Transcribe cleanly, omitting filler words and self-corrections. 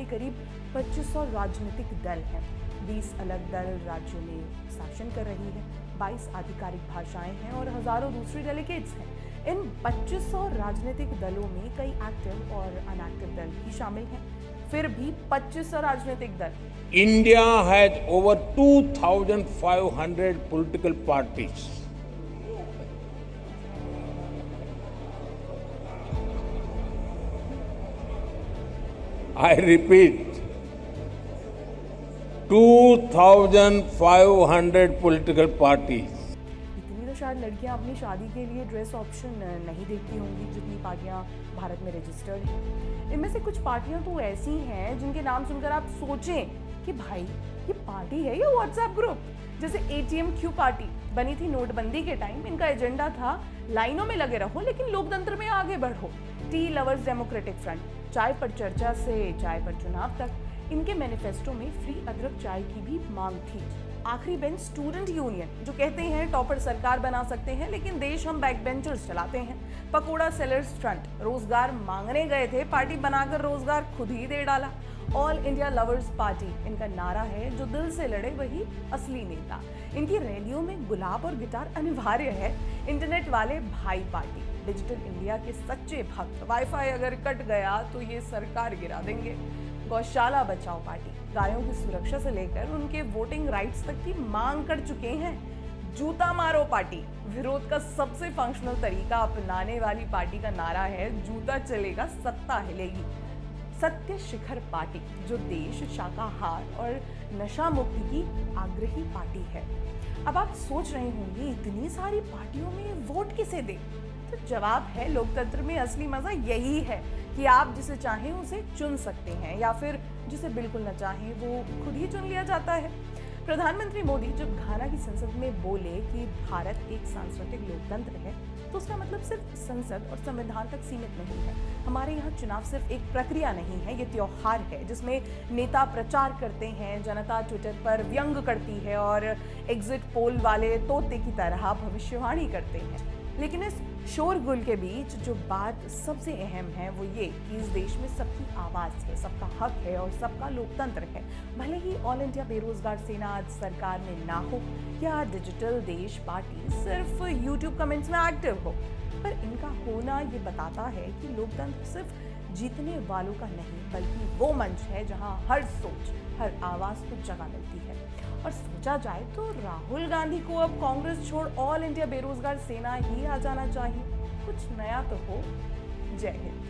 करीब 2500 राजनीतिक दल हैं। 20 अलग दल राज्यों में शासन कर रही है, 22 आधिकारिक भाषाएं हैं और हजारों दूसरी डेलीगेट्स हैं। इन 2500 राजनीतिक दलों में कई एक्टिव और अनएक्टिव दल भी शामिल हैं। फिर भी 2500 राजनीतिक दल। India has over 2,500 political parties. I repeat, 2,500 political parties. इतनी तो शायद लड़कियां अपनी शादी के लिए ड्रेस ऑप्शन नहीं देखती होंगी जितनी पार्टियां भारत में रजिस्टर्ड हैं। इनमें से कुछ पार्टियां तो ऐसी हैं जिनके नाम सुनकर आप सोचें कि भाई ये पार्टी है या व्हाट्सएप ग्रुप। जैसे ATMQ पार्टी बनी थी नोटबंदी के टाइम। इनका एजेंडा था लाइनों में लगे रहो लेकिन लोकतंत्र में आगे बढ़ो। टी लवर्स डेमोक्रेटिक फ्रंट, चाय पर चर्चा से चाय पर चुनाव तक। इनके मैनिफेस्टो में फ्री अदरक चाय की भी मांग थी। आखिरी बेंच स्टूडेंट यूनियन, जो कहते हैं टॉपर सरकार बना सकते हैं लेकिन देश हम बैक बेंचर्स चलाते हैं। पकोड़ा सेलर्स फ्रंट, रोजगार मांगने गए थे, पार्टी बनाकर रोजगार खुद ही दे डाला। ऑल इंडिया लवर्स पार्टी, इनका नारा है जो दिल से लड़े वही असली नेता। इनकी रैलियों में गुलाब और गिटार अनिवार्य है। इंटरनेट वाले भाई पार्टी, डिजिटल इंडिया के सच्चे भक्त, वाईफाई अगर कट गया तो ये सरकार गिरा देंगे। गौशाला बचाओ पार्टी, गायों की सुरक्षा से लेकर उनके वोटिंग राइट्स तक की मांग कर चुके हैं। जूता मारो पार्टी, विरोध का सबसे फंक्शनल तरीका अपनाने वाली पार्टी का नारा है जूता चलेगा सत्ता हिलेगी। सत्य शिखर पार्टी, जो देश शाकाहार और नशा मुक्ति की आग्रही पार्टी है। अब आप सोच रहे होंगे इतनी सारी पार्टियों में वोट किसे दें? तो जवाब है, लोकतंत्र में असली मजा यही है कि आप जिसे चाहें उसे चुन सकते हैं या फिर जिसे बिल्कुल न चाहें वो खुद ही चुन लिया जाता है। प्रधानमंत्री मोदी जब घाना की संसद में बोले कि भारत एक सांस्कृतिक लोकतंत्र है तो उसका मतलब सिर्फ संसद और संविधान तक सीमित नहीं है। हमारे यहाँ चुनाव सिर्फ एक प्रक्रिया नहीं है, ये त्योहार है जिसमें नेता प्रचार करते हैं, जनता ट्विटर पर व्यंग करती है और एग्जिट पोल वाले तोते की तरह भविष्यवाणी करते हैं। लेकिन इस शोरगुल के बीच जो बात सबसे अहम है वो ये कि इस देश में सबकी आवाज़ है, सबका हक है और सबका लोकतंत्र है। भले ही ऑल इंडिया बेरोजगार सेना आज सरकार में ना हो या डिजिटल देश पार्टी सिर्फ यूट्यूब कमेंट्स में एक्टिव हो, पर इनका होना ये बताता है कि लोकतंत्र सिर्फ जीतने वालों का नहीं बल्कि वो मंच है जहां हर सोच, हर आवाज़ को जगह मिलती है। और सोचा जाए तो राहुल गांधी को अब कांग्रेस छोड़ ऑल इंडिया बेरोजगार सेना ही आ जाना चाहिए। कुछ नया तो हो। जय हिंद।